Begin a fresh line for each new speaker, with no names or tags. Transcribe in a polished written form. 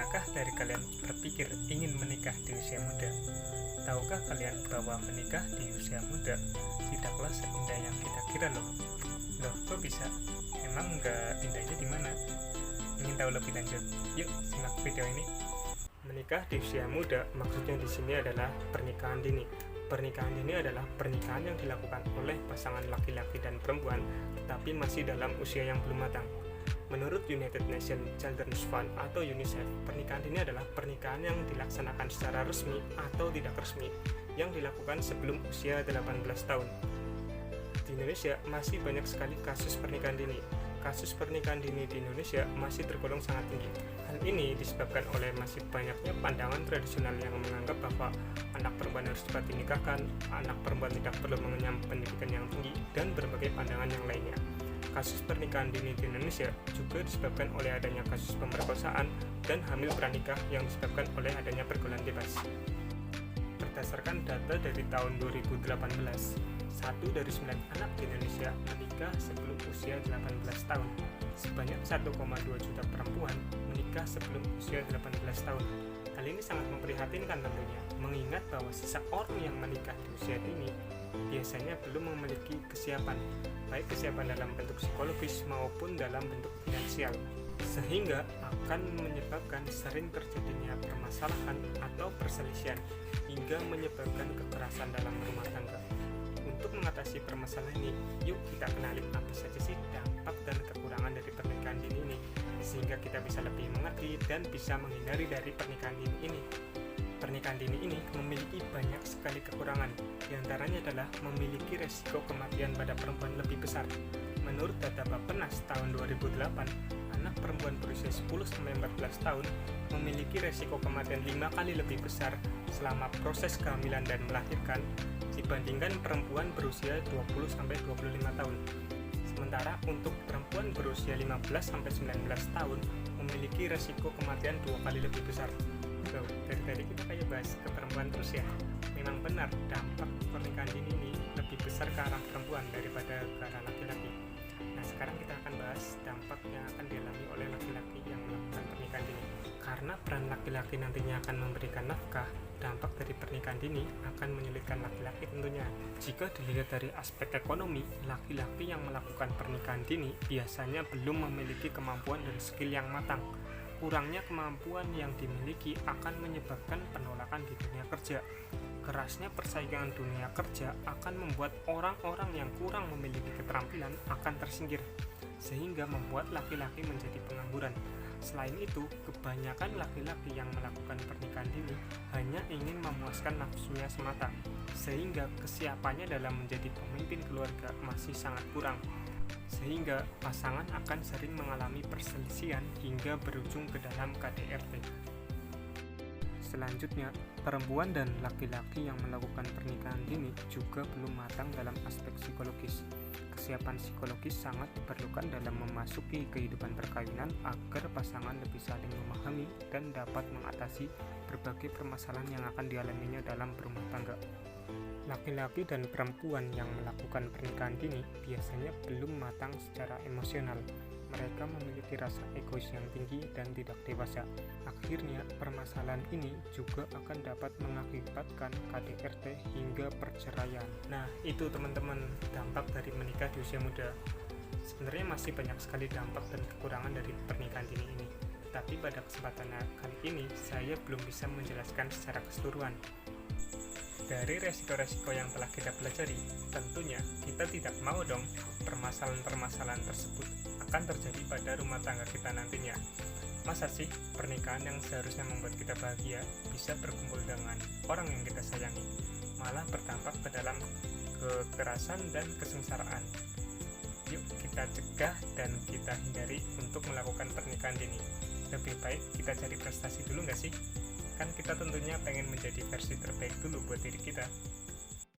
Pernahkah dari kalian berpikir ingin menikah di usia muda? Tahukah kalian bahwa menikah di usia muda tidaklah seindah yang kita kira loh? Loh, kok bisa? Emang nggak indahnya di mana? Ingin tahu lebih lanjut? Yuk, simak video ini. Menikah di usia muda maksudnya di sini adalah pernikahan dini. Pernikahan dini adalah pernikahan yang dilakukan oleh pasangan laki-laki dan perempuan, tetapi masih dalam usia yang belum matang. Menurut United Nations Children's Fund atau UNICEF, pernikahan dini adalah pernikahan yang dilaksanakan secara resmi atau tidak resmi yang dilakukan sebelum usia 18 tahun. Di Indonesia masih banyak sekali kasus pernikahan dini. Kasus pernikahan dini di Indonesia masih tergolong sangat tinggi. Hal ini disebabkan oleh masih banyaknya pandangan tradisional yang menganggap bahwa anak perempuan harus cepat dinikahkan, anak perempuan tidak perlu mengenyam pendidikan yang tinggi, dan berbagai pandangan yang lainnya. Kasus pernikahan dini di Indonesia juga disebabkan oleh adanya kasus pemerkosaan dan hamil pranikah yang disebabkan oleh adanya pergaulan bebas. Berdasarkan data dari tahun 2018, 1 dari 9 anak di Indonesia menikah sebelum usia 18 tahun. Sebanyak 1,2 juta perempuan menikah sebelum usia 18 tahun. Hal ini sangat memprihatinkan tentunya, mengingat bahwa seseorang yang menikah di usia dini biasanya belum memiliki kesiapan, baik kesiapan dalam bentuk psikologis maupun dalam bentuk finansial, sehingga akan menyebabkan sering terjadinya permasalahan atau perselisihan hingga menyebabkan kekerasan dalam rumah tangga. Untuk mengatasi permasalahan ini, yuk kita kenali apa saja sih dampak dan kekurangan dari pernikahan dini ini, sehingga kita bisa lebih mengerti dan bisa menghindari dari pernikahan dini ini. Pernikahan dini ini memiliki banyak sekali kekurangan, diantaranya adalah memiliki resiko kematian pada perempuan lebih besar. Menurut data Bappenas tahun 2008, anak perempuan berusia 10-14 tahun memiliki resiko kematian 5 kali lebih besar selama proses kehamilan dan melahirkan dibandingkan perempuan berusia 20-25 tahun. Sementara untuk perempuan berusia 15-19 tahun memiliki resiko kematian 2 kali lebih besar. So, dari tadi kita kayak bahas ke perempuan terus ya. Memang benar dampak pernikahan dini ini lebih besar ke arah perempuan daripada ke arah laki-laki. Nah, sekarang kita akan bahas dampak yang akan dialami oleh laki-laki yang melakukan pernikahan dini. Karena peran laki-laki nantinya akan memberikan nafkah, dampak dari pernikahan dini akan menyulitkan laki-laki tentunya. Jika dilihat dari aspek ekonomi, laki-laki yang melakukan pernikahan dini biasanya belum memiliki kemampuan dan skill yang matang. Kurangnya kemampuan yang dimiliki akan menyebabkan penolakan di dunia kerja. Kerasnya persaingan dunia kerja akan membuat orang-orang yang kurang memiliki keterampilan akan tersingkir, sehingga membuat laki-laki menjadi pengangguran. Selain itu, kebanyakan laki-laki yang melakukan pernikahan dini hanya ingin memuaskan nafsunya semata, sehingga kesiapannya dalam menjadi pemimpin keluarga masih sangat kurang. Sehingga pasangan akan sering mengalami perselisihan hingga berujung ke dalam KDRT. Selanjutnya, perempuan dan laki-laki yang melakukan pernikahan dini juga belum matang dalam aspek psikologis. Kesiapan psikologis sangat diperlukan dalam memasuki kehidupan perkawinan agar pasangan lebih saling memahami dan dapat mengatasi berbagai permasalahan yang akan dialaminya dalam berumah tangga. Laki-laki dan perempuan yang melakukan pernikahan dini biasanya belum matang secara emosional. Mereka memiliki rasa egois yang tinggi dan tidak dewasa. Akhirnya, permasalahan ini juga akan dapat mengakibatkan KDRT hingga perceraian. Nah, itu teman-teman dampak dari menikah di usia muda. Sebenarnya masih banyak sekali dampak dan kekurangan dari pernikahan dini ini. Tapi pada kesempatan kali ini, saya belum bisa menjelaskan secara keseluruhan. Dari resiko-resiko yang telah kita pelajari, tentunya kita tidak mau dong permasalahan-permasalahan tersebut akan terjadi pada rumah tangga kita nantinya. Masa sih pernikahan yang seharusnya membuat kita bahagia bisa berkumpul dengan orang yang kita sayangi, malah berdampak ke dalam kekerasan dan kesengsaraan. Yuk kita cegah dan kita hindari untuk melakukan pernikahan dini. Lebih baik kita cari prestasi dulu nggak sih? Kan kita tentunya pengen menjadi versi terbaik dulu buat diri kita.